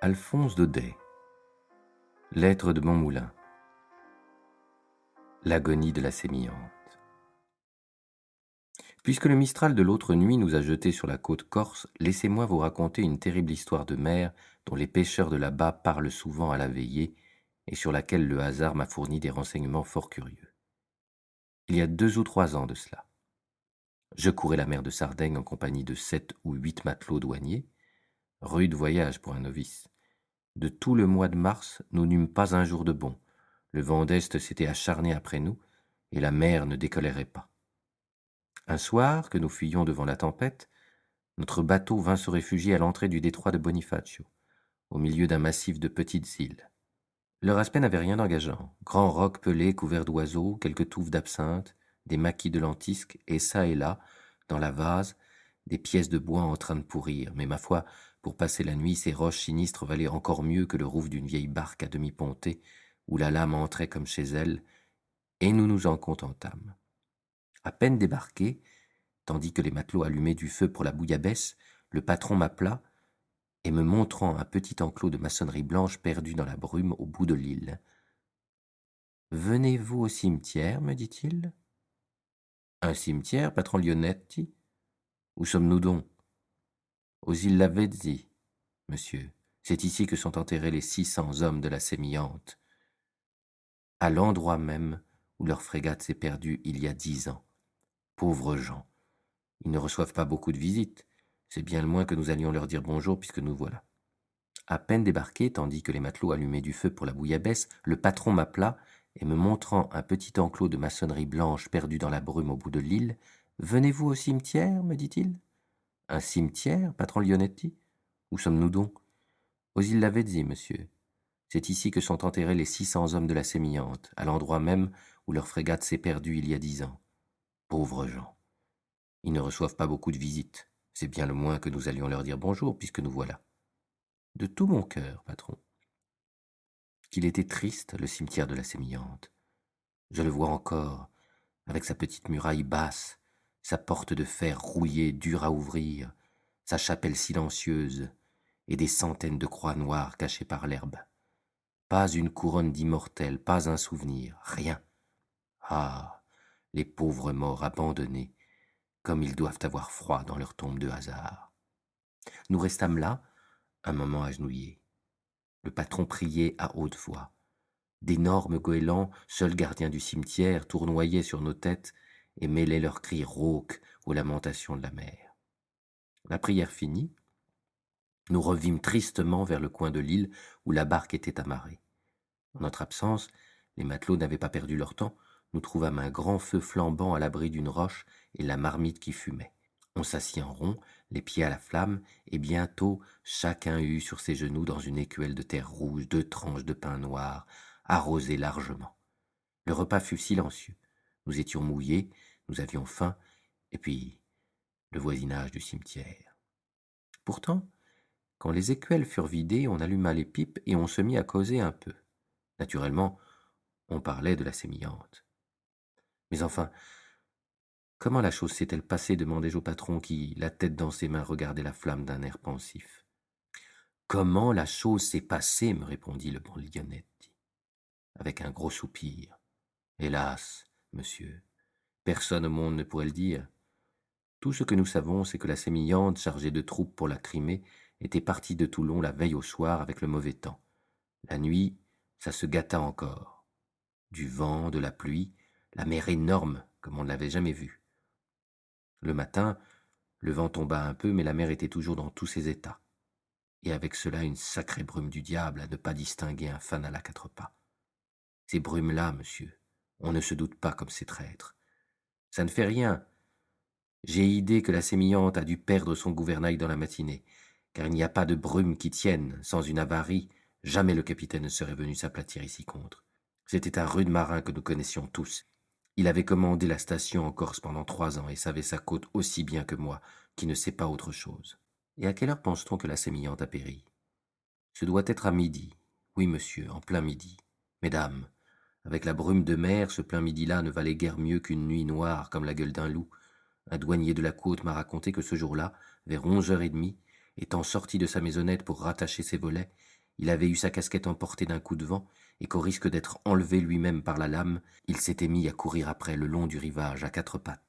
Alphonse Daudet. Lettre de Montmoulin. L'agonie de la sémillante. Puisque le Mistral de l'autre nuit nous a jetés sur la côte corse, laissez-moi vous raconter une terrible histoire de mer dont les pêcheurs de là-bas parlent souvent à la veillée et sur laquelle le hasard m'a fourni des renseignements fort curieux. Il y a 2 ou 3 ans de cela. Je courais la mer de Sardaigne en compagnie de 7 ou 8 matelots douaniers. Rude voyage pour un novice. De tout le mois de mars, nous n'eûmes pas un jour de bon. Le vent d'est s'était acharné après nous, et la mer ne décolérait pas. Un soir, que nous fuyions devant la tempête, notre bateau vint se réfugier à l'entrée du détroit de Bonifacio, au milieu d'un massif de petites îles. Leur aspect n'avait rien d'engageant. Grands rocs pelés couverts d'oiseaux, quelques touffes d'absinthe, des maquis de lentisques, et çà et là, dans la vase, des pièces de bois en train de pourrir. Mais ma foi, pour passer la nuit, ces roches sinistres valaient encore mieux que le rouf d'une vieille barque à demi pontée, où la lame entrait comme chez elle, et nous nous en contentâmes. À peine débarqués, tandis que les matelots allumaient du feu pour la bouillabaisse, le patron m'appela, et me montrant un petit enclos de maçonnerie blanche perdu dans la brume au bout de l'île. « Venez-vous au cimetière, me dit-il. »« Un cimetière, patron Lionetti? Où sommes-nous donc ?»« Aux îles Lavezzi, monsieur. C'est ici que sont enterrés les 600 hommes de la sémillante, à l'endroit même où leur frégate s'est perdue il y a 10 ans. Pauvres gens, ils ne reçoivent pas beaucoup de visites. C'est bien le moins que nous allions leur dire bonjour puisque nous voilà. » À peine débarqué, tandis que les matelots allumaient du feu pour la bouillabaisse, le patron m'appela et me montrant un petit enclos de maçonnerie blanche perdu dans la brume au bout de l'île, « Venez-vous au cimetière, me dit-il. »« Un cimetière, patron Lionetti? Où sommes-nous donc ? » ?»« Aux îles Lavezzi, monsieur. C'est ici que sont enterrés les 600 hommes de la sémillante, à l'endroit même où leur frégate s'est perdue il y a 10 ans. Pauvres gens. Ils ne reçoivent pas beaucoup de visites. C'est bien le moins que nous allions leur dire bonjour, puisque nous voilà. De tout mon cœur, patron. Qu'il était triste, le cimetière de la sémillante. Je le vois encore, avec sa petite muraille basse, sa porte de fer rouillée, dure à ouvrir, sa chapelle silencieuse, et des centaines de croix noires cachées par l'herbe. Pas une couronne d'immortels, pas un souvenir, rien. Ah, les pauvres morts abandonnés, comme ils doivent avoir froid dans leur tombe de hasard. Nous restâmes là, un moment agenouillés. Le patron priait à haute voix. D'énormes goélands, seuls gardiens du cimetière, tournoyaient sur nos têtes et mêlaient leurs cris rauques aux lamentations de la mer. La prière finie, nous revîmes tristement vers le coin de l'île où la barque était amarrée. En notre absence, les matelots n'avaient pas perdu leur temps. Nous trouvâmes un grand feu flambant à l'abri d'une roche et la marmite qui fumait. On s'assit en rond, les pieds à la flamme, et bientôt chacun eut sur ses genoux dans une écuelle de terre rouge 2 tranches de pain noir, arrosées largement. Le repas fut silencieux. Nous étions mouillés, nous avions faim, et puis le voisinage du cimetière. Pourtant, quand les écuelles furent vidées, on alluma les pipes et on se mit à causer un peu. Naturellement, on parlait de la sémillante. Mais enfin, comment la chose s'est-elle passée, demandai-je au patron qui, la tête dans ses mains, regardait la flamme d'un air pensif. Comment la chose s'est passée, me répondit le bon Lionetti, avec un gros soupir. Hélas, monsieur, personne au monde ne pourrait le dire. Tout ce que nous savons, c'est que la sémillante, chargée de troupes pour la Crimée, était partie de Toulon la veille au soir avec le mauvais temps. La nuit, ça se gâta encore. Du vent, de la pluie, la mer énorme, comme on ne l'avait jamais vue. Le matin, le vent tomba un peu, mais la mer était toujours dans tous ses états. Et avec cela une sacrée brume du diable à ne pas distinguer un fanal à 4 pas. Ces brumes-là, monsieur, on ne se doute pas comme c'est traître. Ça ne fait rien. J'ai idée que la sémillante a dû perdre son gouvernail dans la matinée, car il n'y a pas de brume qui tienne. Sans une avarie, jamais le capitaine ne serait venu s'aplatir ici contre. C'était un rude marin que nous connaissions tous. Il avait commandé la station en Corse pendant 3 ans et savait sa côte aussi bien que moi, qui ne sais pas autre chose. Et à quelle heure pense-t-on que la sémillante a péri? Ce doit être à midi. Oui, monsieur, en plein midi. Mesdames, avec la brume de mer, ce plein midi-là ne valait guère mieux qu'une nuit noire comme la gueule d'un loup. Un douanier de la côte m'a raconté que ce jour-là, vers 11h30, étant sorti de sa maisonnette pour rattacher ses volets, Il avait eu sa casquette emportée d'un coup de vent, et qu'au risque d'être enlevé lui-même par la lame, il s'était mis à courir après le long du rivage à quatre pattes.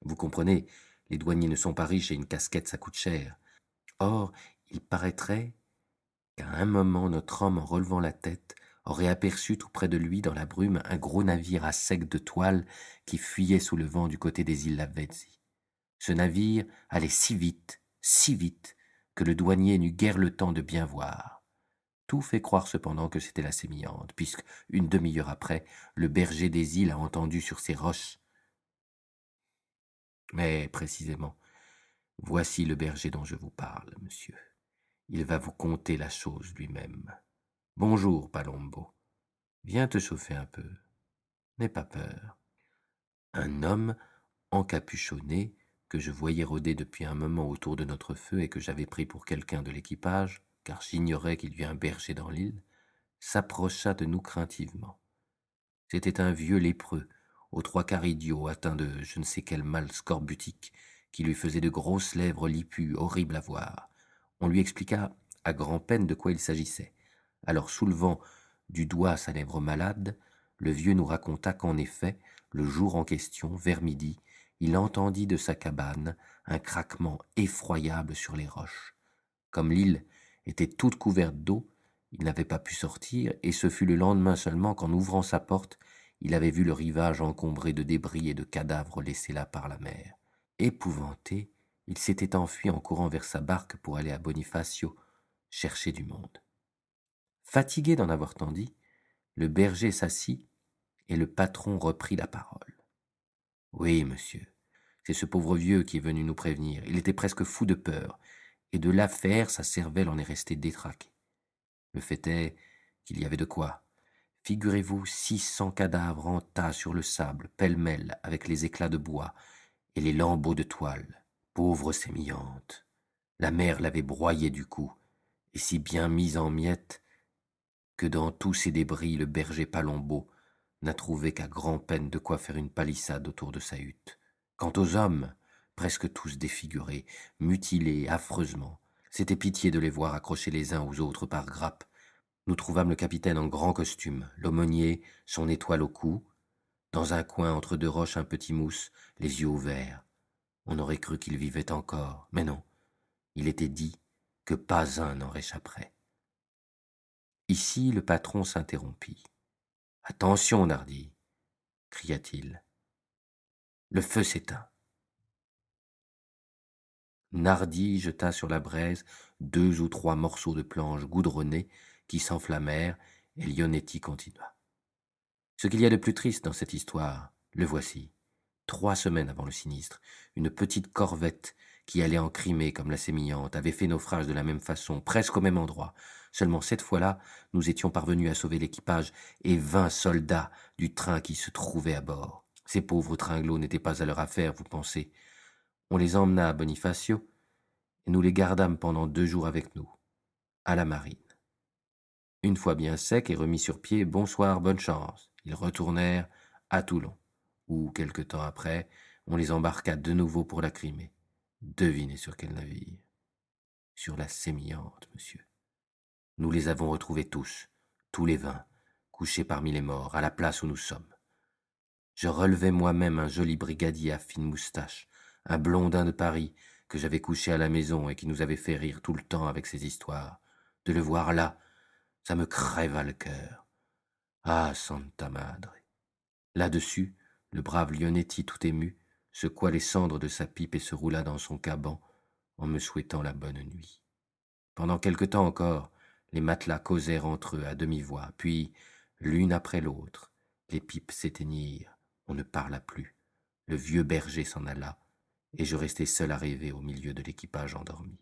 Vous comprenez, les douaniers ne sont pas riches et une casquette ça coûte cher. Or, il paraîtrait qu'à un moment notre homme, en relevant la tête, aurait aperçu tout près de lui dans la brume un gros navire à sec de toile qui fuyait sous le vent du côté des îles Lavezzi. Ce navire allait si vite, que le douanier n'eut guère le temps de bien voir. Tout fait croire cependant que c'était la sémillante, puisque, une demi-heure après, le berger des îles a entendu sur ces roches. Mais, précisément, voici le berger dont je vous parle, monsieur. Il va vous conter la chose lui-même. Bonjour, Palombo. Viens te chauffer un peu. N'aie pas peur. Un homme encapuchonné, que je voyais rôder depuis un moment autour de notre feu et que j'avais pris pour quelqu'un de l'équipage, car j'ignorais qu'il y eût un berger dans l'île, s'approcha de nous craintivement. C'était un vieux lépreux, aux trois quarts idiot, atteint de je ne sais quel mal scorbutique, qui lui faisait de grosses lèvres lippues, horribles à voir. On lui expliqua à grand-peine de quoi il s'agissait. Alors, soulevant du doigt sa lèvre malade, le vieux nous raconta qu'en effet, le jour en question, vers midi, il entendit de sa cabane un craquement effroyable sur les roches. Comme l'île était toute couverte d'eau, il n'avait pas pu sortir, et ce fut le lendemain seulement qu'en ouvrant sa porte, il avait vu le rivage encombré de débris et de cadavres laissés là par la mer. Épouvanté, il s'était enfui en courant vers sa barque pour aller à Bonifacio chercher du monde. Fatigué d'en avoir tant dit, le berger s'assit et le patron reprit la parole. « Oui, monsieur, c'est ce pauvre vieux qui est venu nous prévenir. Il était presque fou de peur, et de l'affaire, sa cervelle en est restée détraquée. Le fait est qu'il y avait de quoi. Figurez-vous 600 cadavres en tas sur le sable, pêle-mêle, avec les éclats de bois et les lambeaux de toile. Pauvre sémillante. La mer l'avait broyée du coup, et si bien mise en miettes que dans tous ces débris le berger Palombo n'a trouvé qu'à grand-peine de quoi faire une palissade autour de sa hutte. Quant aux hommes, presque tous défigurés, mutilés affreusement, c'était pitié de les voir accrochés les uns aux autres par grappes. Nous trouvâmes le capitaine en grand costume, l'aumônier, son étoile au cou, dans un coin entre deux roches un petit mousse, les yeux ouverts. On aurait cru qu'il vivait encore, mais non, il était dit que pas un n'en réchapperait. Ici le patron s'interrompit. « Attention, Nardi !» cria-t-il. « Le feu s'éteint. » Nardi jeta sur la braise 2 ou 3 morceaux de planche goudronnée qui s'enflammèrent, et Lionetti continua. Ce qu'il y a de plus triste dans cette histoire, le voici. 3 semaines avant le sinistre, une petite corvette qui allait en Crimée comme la sémillante avait fait naufrage de la même façon, presque au même endroit. Seulement cette fois-là, nous étions parvenus à sauver l'équipage et 20 soldats du train qui se trouvait à bord. Ces pauvres tringlots n'étaient pas à leur affaire, vous pensez. On les emmena à Bonifacio et nous les gardâmes pendant 2 jours avec nous, à la marine. Une fois bien secs et remis sur pied, bonsoir, bonne chance. Ils retournèrent à Toulon, où, quelque temps après, on les embarqua de nouveau pour la Crimée. Devinez sur quel navire? Sur la Sémillante, monsieur. Nous les avons retrouvés tous les 20, couchés parmi les morts, à la place où nous sommes. Je relevais moi-même un joli brigadier à fine moustache, un blondin de Paris, que j'avais couché à la maison et qui nous avait fait rire tout le temps avec ses histoires. De le voir là, ça me crèva le cœur. Ah, Santa Madre! Là-dessus, le brave Lionetti, tout ému, secoua les cendres de sa pipe et se roula dans son caban en me souhaitant la bonne nuit. Pendant quelque temps encore, les matelas causèrent entre eux à demi-voix, puis, l'une après l'autre, les pipes s'éteignirent, on ne parla plus, le vieux berger s'en alla, et je restai seul à rêver au milieu de l'équipage endormi.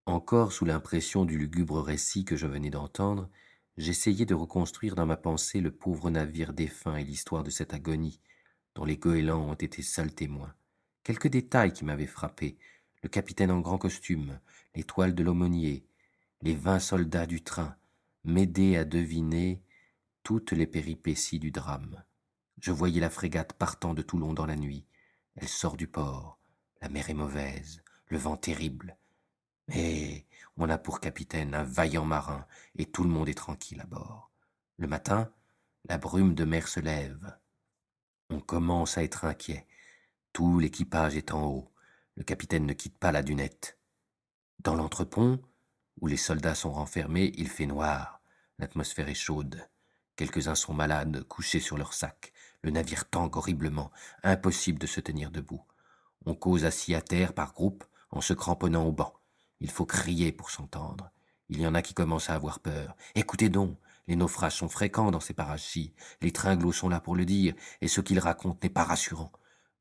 Encore sous l'impression du lugubre récit que je venais d'entendre, j'essayais de reconstruire dans ma pensée le pauvre navire défunt et l'histoire de cette agonie, dont les goélands ont été seuls témoins. Quelques détails qui m'avaient frappé, le capitaine en grand costume, l'étoile de l'aumônier, les 20 soldats du train, m'aidaient à deviner toutes les péripéties du drame. Je voyais la frégate partant de Toulon dans la nuit. Elle sort du port. La mer est mauvaise, le vent terrible. Mais on a pour capitaine un vaillant marin, et tout le monde est tranquille à bord. Le matin, la brume de mer se lève. On commence à être inquiet. Tout l'équipage est en haut. Le capitaine ne quitte pas la dunette. Dans l'entrepont, où les soldats sont renfermés, il fait noir. L'atmosphère est chaude. Quelques-uns sont malades, couchés sur leurs sacs. Le navire tangue horriblement. Impossible de se tenir debout. On cause assis à terre par groupe, en se cramponnant au banc. Il faut crier pour s'entendre. Il y en a qui commencent à avoir peur. Écoutez donc, les naufrages sont fréquents dans ces parages-ci. Les tringlos sont là pour le dire, et ce qu'ils racontent n'est pas rassurant.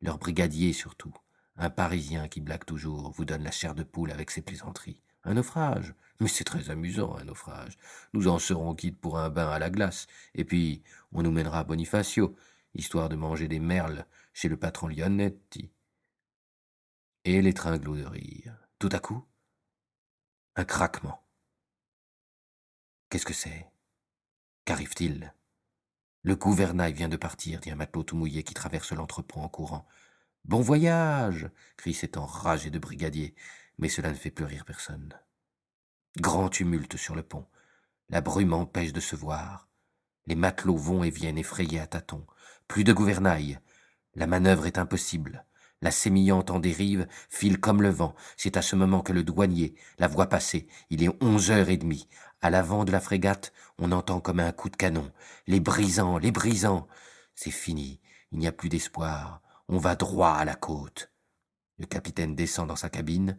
Leur brigadier, surtout, un Parisien qui blague toujours, vous donne la chair de poule avec ses plaisanteries. Un naufrage? Mais c'est très amusant, un naufrage. Nous en serons quittes pour un bain à la glace, et puis on nous mènera à Bonifacio, histoire de manger des merles chez le patron Lionetti. Et les tringlots de rire. Tout à coup, un craquement. Qu'est-ce que c'est? Qu'arrive-t-il? Le gouvernail vient de partir, dit un matelot tout mouillé qui traverse l'entrepont en courant. Bon voyage! Crie cet enragé de brigadier, mais cela ne fait plus rire personne. Grand tumulte sur le pont. La brume empêche de se voir. Les matelots vont et viennent effrayés à tâtons. Plus de gouvernail. La manœuvre est impossible. La sémillante en dérive file comme le vent. C'est à ce moment que le douanier la voit passer. Il est 11h30. À l'avant de la frégate, on entend comme un coup de canon. Les brisants, les brisants. C'est fini. Il n'y a plus d'espoir. On va droit à la côte. Le capitaine descend dans sa cabine.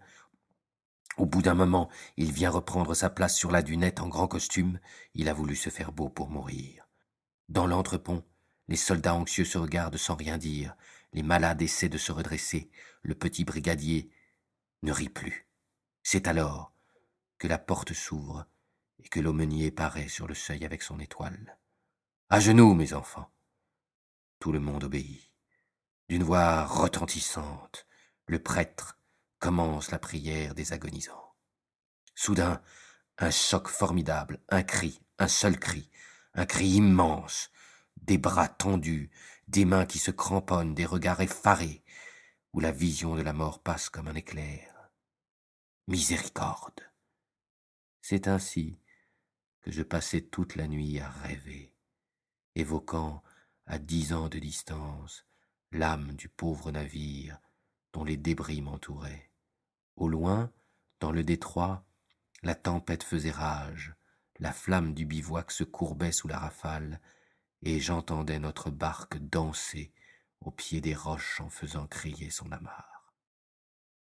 Au bout d'un moment, il vient reprendre sa place sur la dunette en grand costume. Il a voulu se faire beau pour mourir. Dans l'entrepont, les soldats anxieux se regardent sans rien dire. Les malades essaient de se redresser. Le petit brigadier ne rit plus. C'est alors que la porte s'ouvre et que l'aumônier paraît sur le seuil avec son étoile. À genoux, mes enfants. Tout le monde obéit. D'une voix retentissante, le prêtre commence la prière des agonisants. Soudain, un choc formidable, un cri, un seul cri, un cri immense, des bras tendus, des mains qui se cramponnent, des regards effarés, où la vision de la mort passe comme un éclair. Miséricorde! C'est ainsi que je passai toute la nuit à rêver, évoquant à 10 ans de distance l'âme du pauvre navire dont les débris m'entouraient. Au loin, dans le détroit, la tempête faisait rage, la flamme du bivouac se courbait sous la rafale, et j'entendais notre barque danser au pied des roches en faisant crier son amarre.